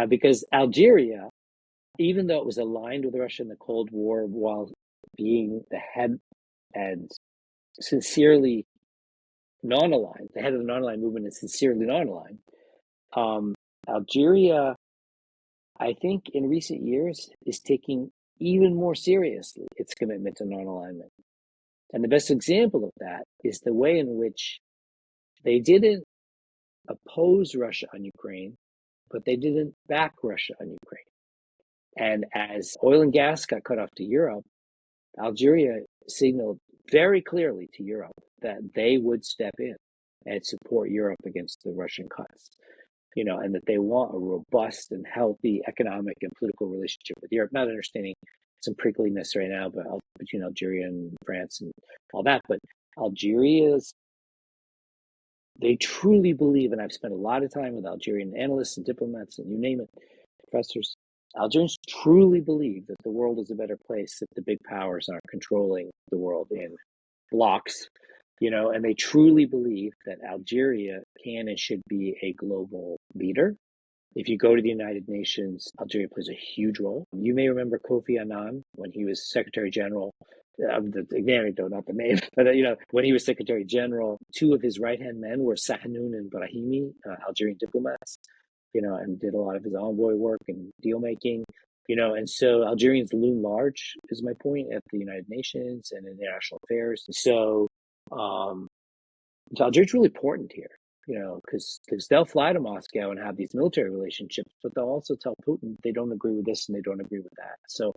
because Algeria even though it was aligned with Russia in the Cold War while being the head and sincerely non-aligned, the head of the non-aligned movement is sincerely non-aligned. Algeria, I think in recent years, is taking even more seriously its commitment to non-alignment. And the best example of that is the way in which they didn't oppose Russia on Ukraine, but they didn't back Russia on Ukraine. And as oil and gas got cut off to Europe, Algeria signaled very clearly to Europe that they would step in and support Europe against the Russian cuts, and that they want a robust and healthy economic and political relationship with Europe, not understanding some prickliness right now but between Algeria and France and all that. But they truly believe, and I've spent a lot of time with Algerian analysts and diplomats and you name it, professors, Algerians truly believe that the world is a better place if the big powers aren't controlling the world in blocks, and they truly believe that Algeria can and should be a global leader. If you go to the United Nations, Algeria plays a huge role. You may remember Kofi Annan when he was Secretary General. The anecdote, not the name, but when he was Secretary General, two of his right-hand men were Sahnoun and Brahimi, Algerian diplomats, and did a lot of his envoy work and deal making, and so Algerians loom large, is my point, at the United Nations and in international affairs. So Algeria's really important here, because they'll fly to Moscow and have these military relationships, but they'll also tell Putin they don't agree with this and they don't agree with that. So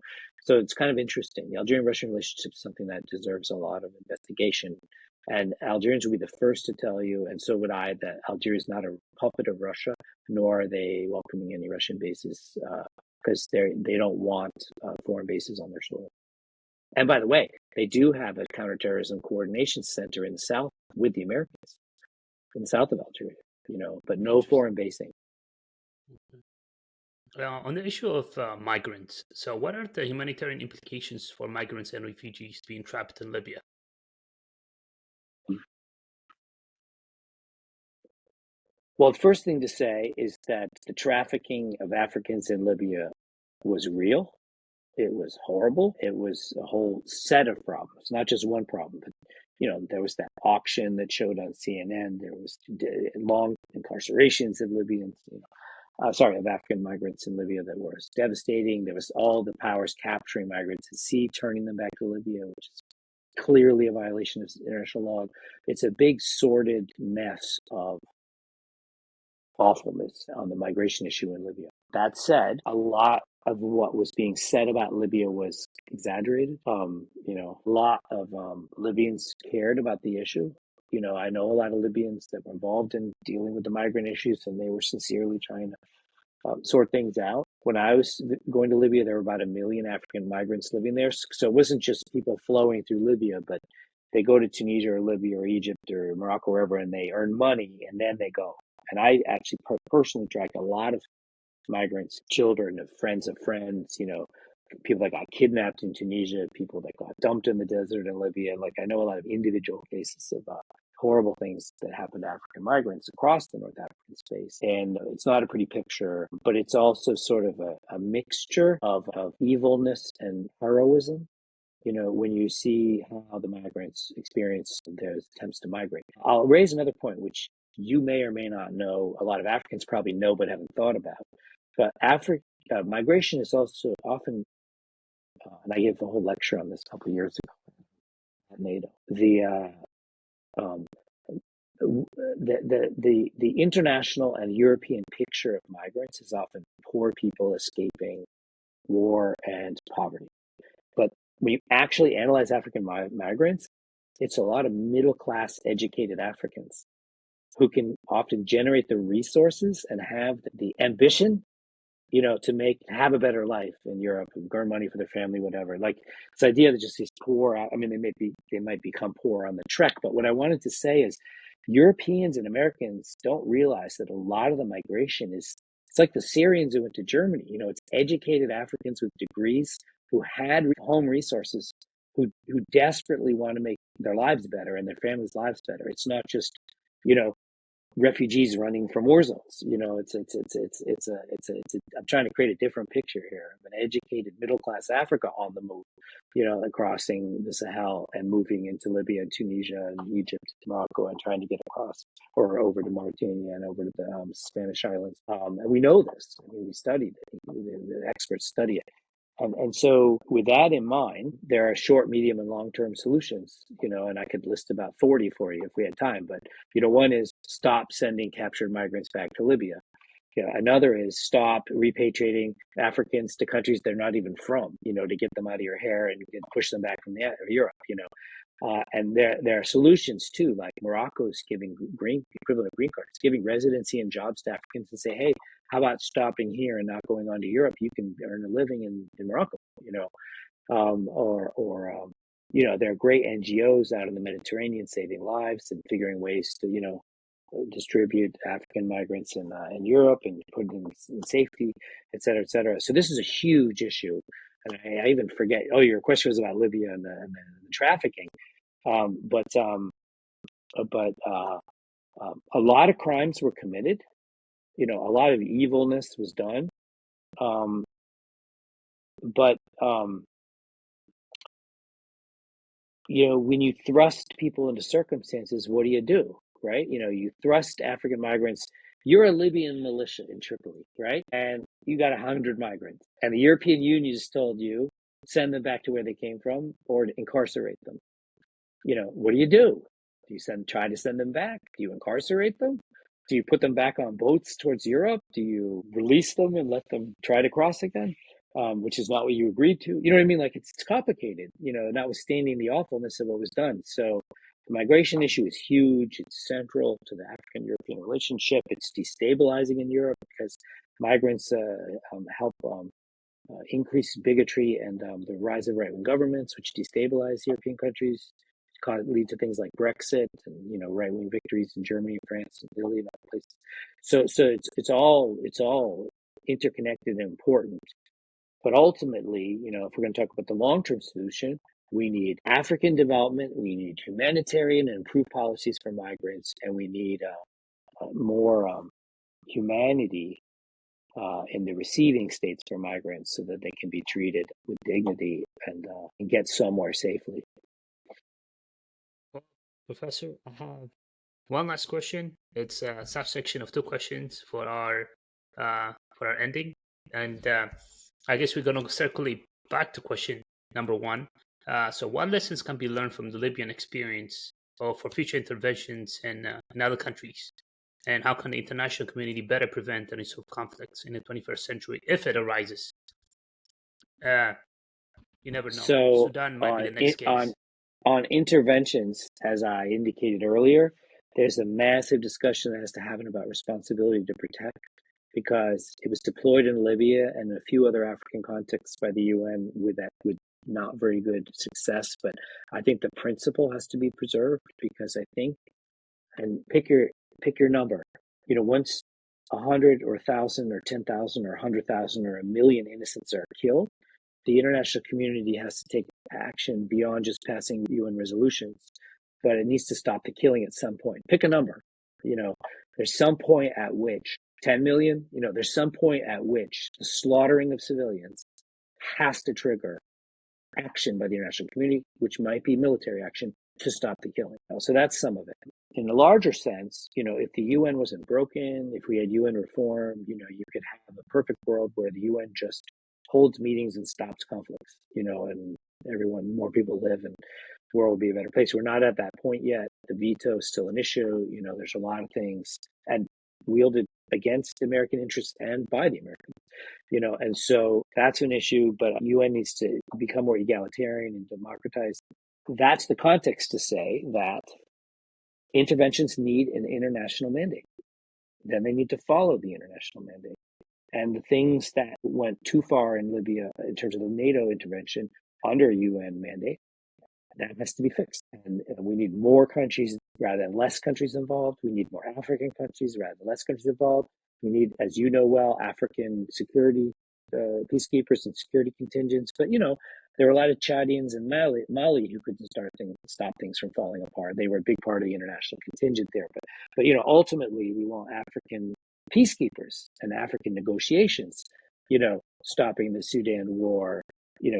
it's kind of interesting. The Algerian-Russian relationship is something that deserves a lot of investigation. And Algerians will be the first to tell you, and so would I, that Algeria is not a puppet of Russia, nor are they welcoming any Russian bases, because they don't want foreign bases on their soil. And by the way, they do have a counterterrorism coordination center in the south with the Americans, in the south of Algeria, but no foreign basing.
On the issue of migrants, so what are the humanitarian implications for migrants and refugees being trapped in Libya?
Well, the first thing to say is that the trafficking of Africans in Libya was real. It was horrible. It was a whole set of problems, not just one problem. But, there was that auction that showed on CNN. There was long incarcerations of Libyans, of African migrants in Libya that was devastating. There was all the powers capturing migrants at sea, turning them back to Libya, which is clearly a violation of international law. It's a big sordid mess of awfulness on the migration issue in Libya. That said, a lot of what was being said about Libya was exaggerated. A lot of Libyans cared about the issue. I know a lot of Libyans that were involved in dealing with the migrant issues, and they were sincerely trying to sort things out. When I was going to Libya, there were about 1 million African migrants living there. So it wasn't just people flowing through Libya, but they go to Tunisia or Libya or Egypt or Morocco, wherever, and they earn money, and then they go. And I actually personally tracked a lot of migrants, children of friends, people that got kidnapped in Tunisia, people that got dumped in the desert in Libya. I know a lot of individual cases of horrible things that happened to African migrants across the North African space. And it's not a pretty picture, but it's also sort of a mixture of evilness and heroism. When you see how the migrants experience their attempts to migrate. I'll raise another point, which you may or may not know, a lot of Africans probably know but haven't thought about. But migration is also often, and I gave the whole lecture on this a couple of years ago at NATO. The international and European picture of migrants is often poor people escaping war and poverty. But when you actually analyze African migrants, it's a lot of middle-class educated Africans who can often generate the resources and have the ambition, to have a better life in Europe, and earn money for their family, whatever. This idea that just these poor, they might become poor on the trek. But what I wanted to say is Europeans and Americans don't realize that a lot of the migration it's like the Syrians who went to Germany. It's educated Africans with degrees who had home resources, who desperately want to make their lives better and their families' lives better. It's not just, refugees running from war zones. I'm trying to create a different picture here of an educated middle class Africa on the move, crossing the Sahel and moving into Libya and Tunisia and Egypt, Morocco, and trying to get across or over to Mauritania and over to the Spanish islands. And we know this. I mean, we studied it. The experts study it. And so with that in mind, there are short, medium, and long-term solutions, and I could list about 40 for you if we had time. But, one is stop sending captured migrants back to Libya. Another is stop repatriating Africans to countries they're not even from, to get them out of your hair and push them back from Europe, and there are solutions too, like Morocco's giving equivalent green cards, giving residency and jobs to Africans and say, hey, how about stopping here and not going on to Europe? You can earn a living in Morocco, there are great NGOs out in the Mediterranean saving lives and figuring ways to, distribute African migrants in Europe and put them in safety, et cetera, et cetera. So this is a huge issue. And I even forget, your question was about Libya and the trafficking. But a lot of crimes were committed. A lot of evilness was done. When you thrust people into circumstances, what do? Right? You thrust African migrants. You're a Libyan militia in Tripoli, right? And you got 100 migrants. And the European Union just told you, send them back to where they came from or incarcerate them. What do? Do you try to send them back? Do you incarcerate them? Do you put them back on boats towards Europe? Do you release them and let them try to cross again? Which is not what you agreed to. You know what I mean? Like it's complicated, notwithstanding the awfulness of what was done. So the migration issue is huge. It's central to the African-European relationship. It's destabilizing in Europe because migrants help increase bigotry and the rise of right-wing governments, which destabilize European countries, lead to things like Brexit and right-wing victories in Germany, France, and Italy, and other places. So it's all interconnected and important. But ultimately, if we're going to talk about the long-term solution, we need African development, we need humanitarian and improved policies for migrants, and we need more humanity in the receiving states for migrants so that they can be treated with dignity and get somewhere safely.
Well, Professor, I have one last question. It's a subsection of two questions for our ending, and I guess we're going to circulate back to question number one. So what lessons can be learned from the Libyan experience or for future interventions in other countries? And how can the international community better prevent and resolve conflicts in the 21st century if it arises? You never know.
So
Sudan might be the next case.
On interventions, as I indicated earlier, there's a massive discussion that has to happen about responsibility to protect, because it was deployed in Libya and a few other African contexts by the UN with not very good success. But I think the principle has to be preserved, because I think, and pick your number, once 100 or 1,000 or 10,000 or 100,000 or 1,000,000 innocents are killed, the international community has to take action beyond just passing UN resolutions, but it needs to stop the killing at some point. Pick a number. There's some point at which 10 million, there's some point at which the slaughtering of civilians has to trigger action by the international community, which might be military action to stop the killing. So that's some of it. In a larger sense, if the UN wasn't broken, if we had UN reform, you could have a perfect world where the UN just holds meetings and stops conflicts, and more people live and the world will be a better place. We're not at that point yet. The veto is still an issue. There's a lot of things and wielded against American interests and by the Americans, and so that's an issue, but UN needs to become more egalitarian and democratized. That's the context to say that interventions need an international mandate. Then they need to follow the international mandate. And the things that went too far in Libya in terms of the NATO intervention under a UN mandate, that has to be fixed. And we need more countries rather than less countries involved. We need more African countries rather than less countries involved. We need, as you know well, African security peacekeepers and security contingents. But there were a lot of Chadians in Mali who couldn't stop things from falling apart. They were a big part of the international contingent there. But ultimately, we want African peacekeepers and African negotiations. Stopping the Sudan war.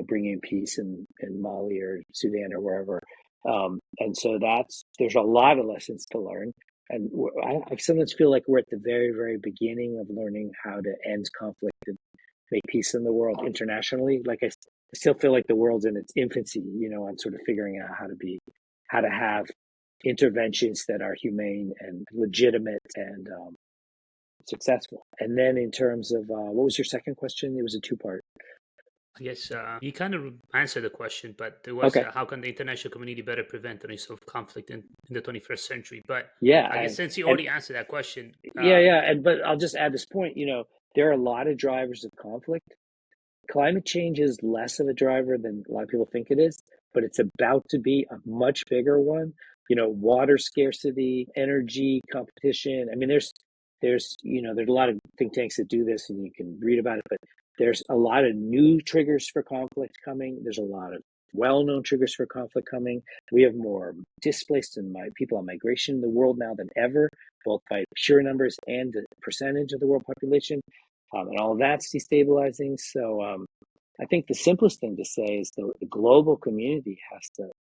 Bringing peace in Mali or Sudan or wherever. And so there's a lot of lessons to learn. And I sometimes feel like we're at the very, very beginning of learning how to end conflict and make peace in the world internationally. Like I still feel like the world's in its infancy, on sort of figuring out how to have interventions that are humane and legitimate and successful. And then in terms of what was your second question? It was a two-part.
I guess you kind of answered the question, but there was
Okay.
How can the international community better prevent any sort of conflict in the 21st century? But
Yeah,
I guess since you already answered that question,
but I'll just add this point. There are a lot of drivers of conflict. Climate change is less of a driver than a lot of people think it is, but it's about to be a much bigger one. Water scarcity, energy competition. I mean, there's a lot of think tanks that do this, and you can read about it. But there's a lot of new triggers for conflict coming. There's a lot of well-known triggers for conflict coming. We have more displaced and people on migration in the world now than ever, both by pure numbers and the percentage of the world population. And all of that's destabilizing. So I think the simplest thing to say is the global community has to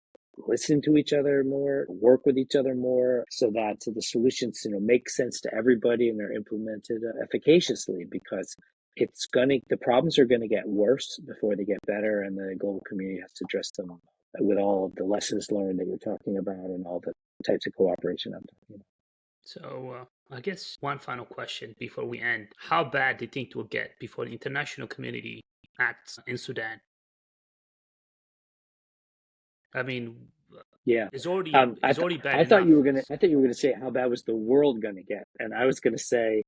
listen to each other more, work with each other more, so that the solutions make sense to everybody and are implemented efficaciously. Because the problems are going to get worse before they get better, and the global community has to address them with all of the lessons learned that you're talking about and all the types of cooperation I'm talking about.
So I guess one final question before we end. How bad do you think it will get before the international community acts in Sudan? I mean,
yeah,
it's already
I
bad
I thought
enough.
you were gonna say how bad was the world gonna get, and I was gonna say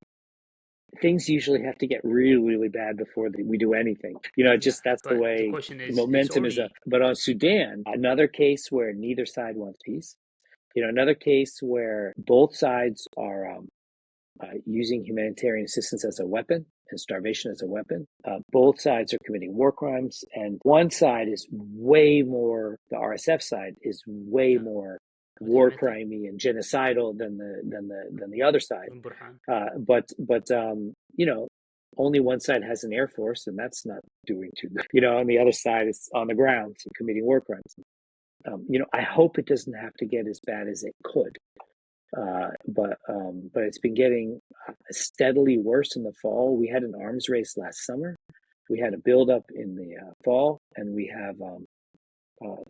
things usually have to get really, really bad before we do anything. That's the
But the
way
question is,
momentum is. But on Sudan, another case where neither side wants peace. Another case where both sides are using humanitarian assistance as a weapon and starvation as a weapon. Both sides are committing war crimes, and one side is way more. The RSF side is way more war crimey and genocidal than the other side. But only one side has an air force, and that's not doing too good. And the other side is on the ground committing war crimes. I hope it doesn't have to get as bad as it could. But it's been getting steadily worse in the fall. We had an arms race last summer. We had a buildup in the fall, and we have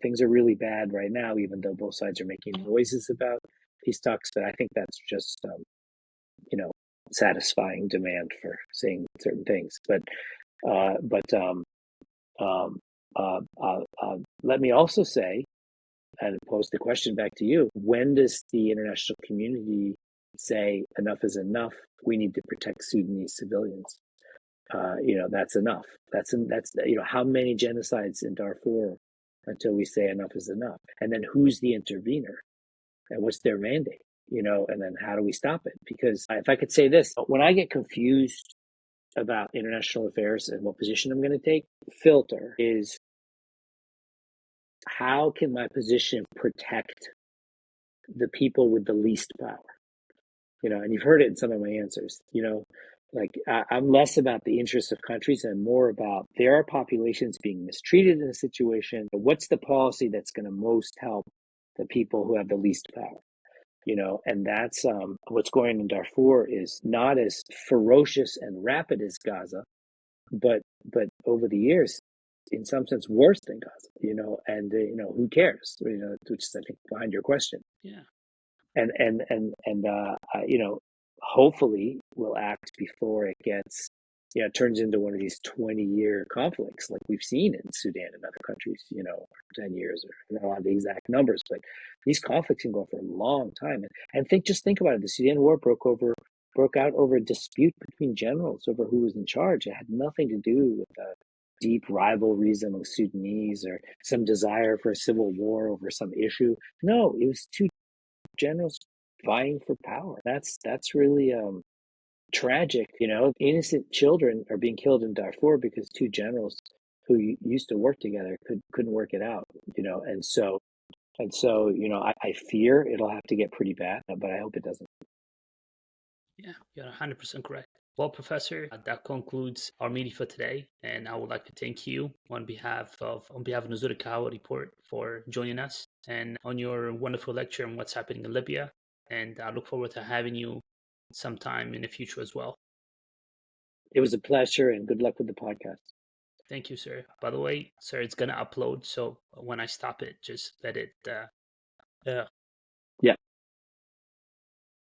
things are really bad right now, even though both sides are making noises about peace talks. But I think that's just satisfying demand for saying certain things. But let me also say, and pose the question back to you: when does the international community say enough is enough? We need to protect Sudanese civilians. That's enough. That's how many genocides in Darfur until we say enough is enough? And then who's the intervener? And what's their mandate? And then how do we stop it? Because if I could say this, when I get confused about international affairs and what position I'm going to take, filter is how can my position protect the people with the least power? And you've heard it in some of my answers. I'm less about the interests of countries and more about there are populations being mistreated in a situation. What's the policy that's going to most help the people who have the least power? And that's what's going on in Darfur is not as ferocious and rapid as Gaza, but over the years, in some sense, worse than Gaza. And who cares? Which is I think behind your question.
Yeah.
And hopefully we'll act before it gets turns into one of these 20-year conflicts like we've seen in Sudan and other countries, 10 years, or I don't have the exact numbers, but these conflicts can go for a long time. And think about it. The Sudan war broke out over a dispute between generals over who was in charge. It had nothing to do with deep rivalries among Sudanese or some desire for a civil war over some issue. No, it was two generals vying for power. That's really tragic. Innocent children are being killed in Darfur because two generals who used to work together couldn't work it out. I fear it'll have to get pretty bad, but I hope it doesn't.
Yeah, you're 100% correct. Well, Professor, that concludes our meeting for today, and I would like to thank you on behalf of Nzuri Kahawa Report for joining us and on your wonderful lecture on what's happening in Libya. And I look forward to having you sometime in the future as well.
It was a pleasure, and good luck with the podcast.
Thank you, sir. By the way, sir, it's gonna upload, so when I stop it, just let it.
Yeah.